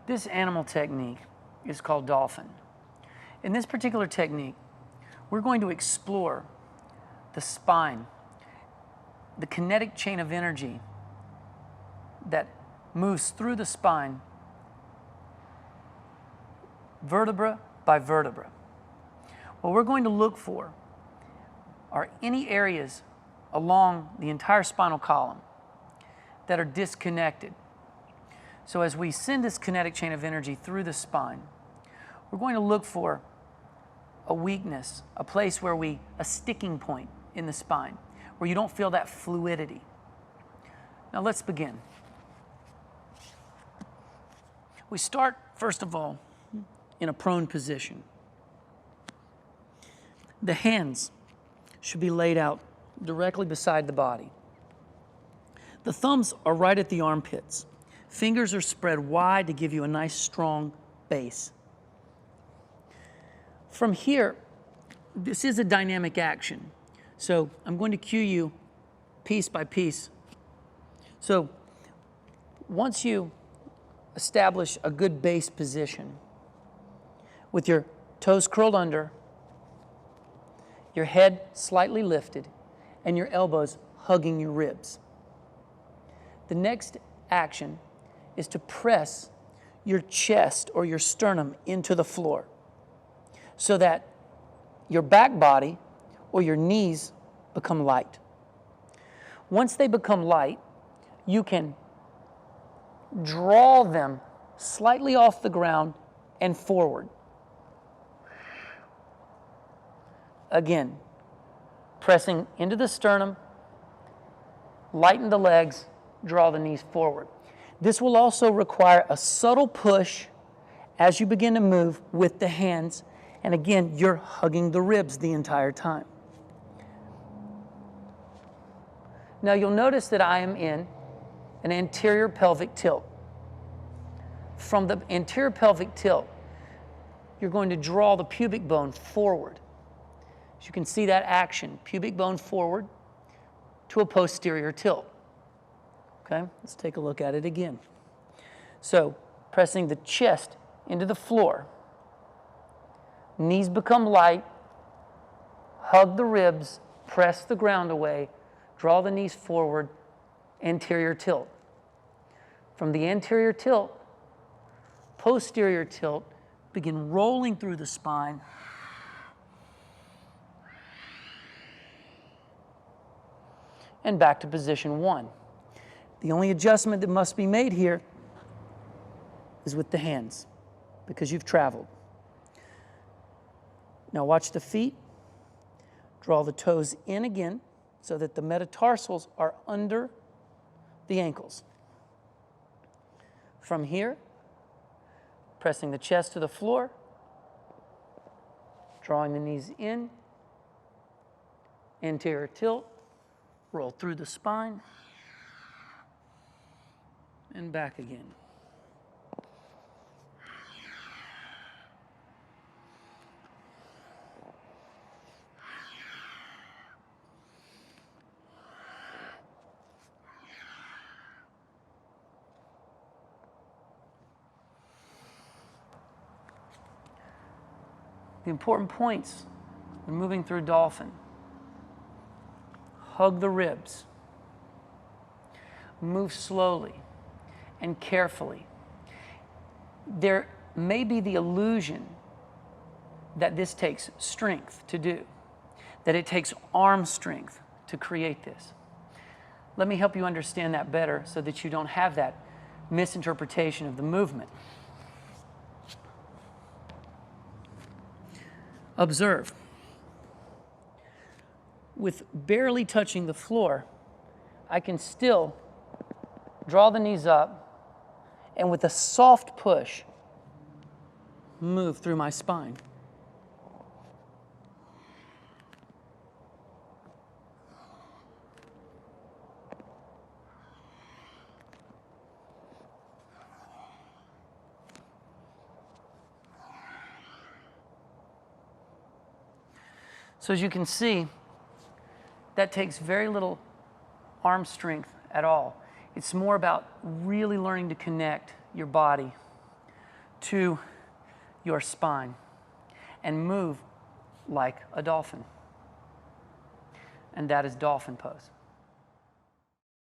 This animal technique is called Dolphin. In this particular technique, we're going to explore the spine, the kinetic chain of energy that moves through the spine, vertebra by vertebra. What we're going to look for are any areas along the entire spinal column that are disconnected. So as we send this kinetic chain of energy through the spine, we're going to look for a weakness, a place where a sticking point in the spine, where you don't feel that fluidity. Now let's begin. We start, first of all, in a prone position. The hands should be laid out directly beside the body. The thumbs are right at the armpits. Fingers are spread wide to give you a nice strong base. From here, this is a dynamic action. So I'm going to cue you piece by piece. So once you establish a good base position with your toes curled under, your head slightly lifted, and your elbows hugging your ribs, the next action is to press your chest or your sternum into the floor so that your back body or your knees become light. Once they become light, you can draw them slightly off the ground and forward. Again, pressing into the sternum, lighten the legs, draw the knees forward. This will also require a subtle push as you begin to move with the hands. And again, you're hugging the ribs the entire time. Now you'll notice that I am in an anterior pelvic tilt. From the anterior pelvic tilt, you're going to draw the pubic bone forward. As you can see that action, pubic bone forward to a posterior tilt. Okay, let's take a look at it again. So, pressing the chest into the floor, knees become light, hug the ribs, press the ground away, draw the knees forward, anterior tilt. From the anterior tilt, posterior tilt, begin rolling through the spine. And back to position one. The only adjustment that must be made here is with the hands, because you've traveled. Now watch the feet. Draw the toes in again so that the metatarsals are under the ankles. From here, pressing the chest to the floor, drawing the knees in, anterior tilt, roll through the spine, and back again. The important points when moving through Dolphin: hug the ribs, move slowly and carefully. There may be the illusion that this takes strength to do, that it takes arm strength to create this. Let me help you understand that better so that you don't have that misinterpretation of the movement. Observe. With barely touching the floor, I can still draw the knees up and with a soft push, move through my spine. So as you can see, that takes very little arm strength at all. It's more about really learning to connect your body to your spine and move like a dolphin. And that is dolphin pose.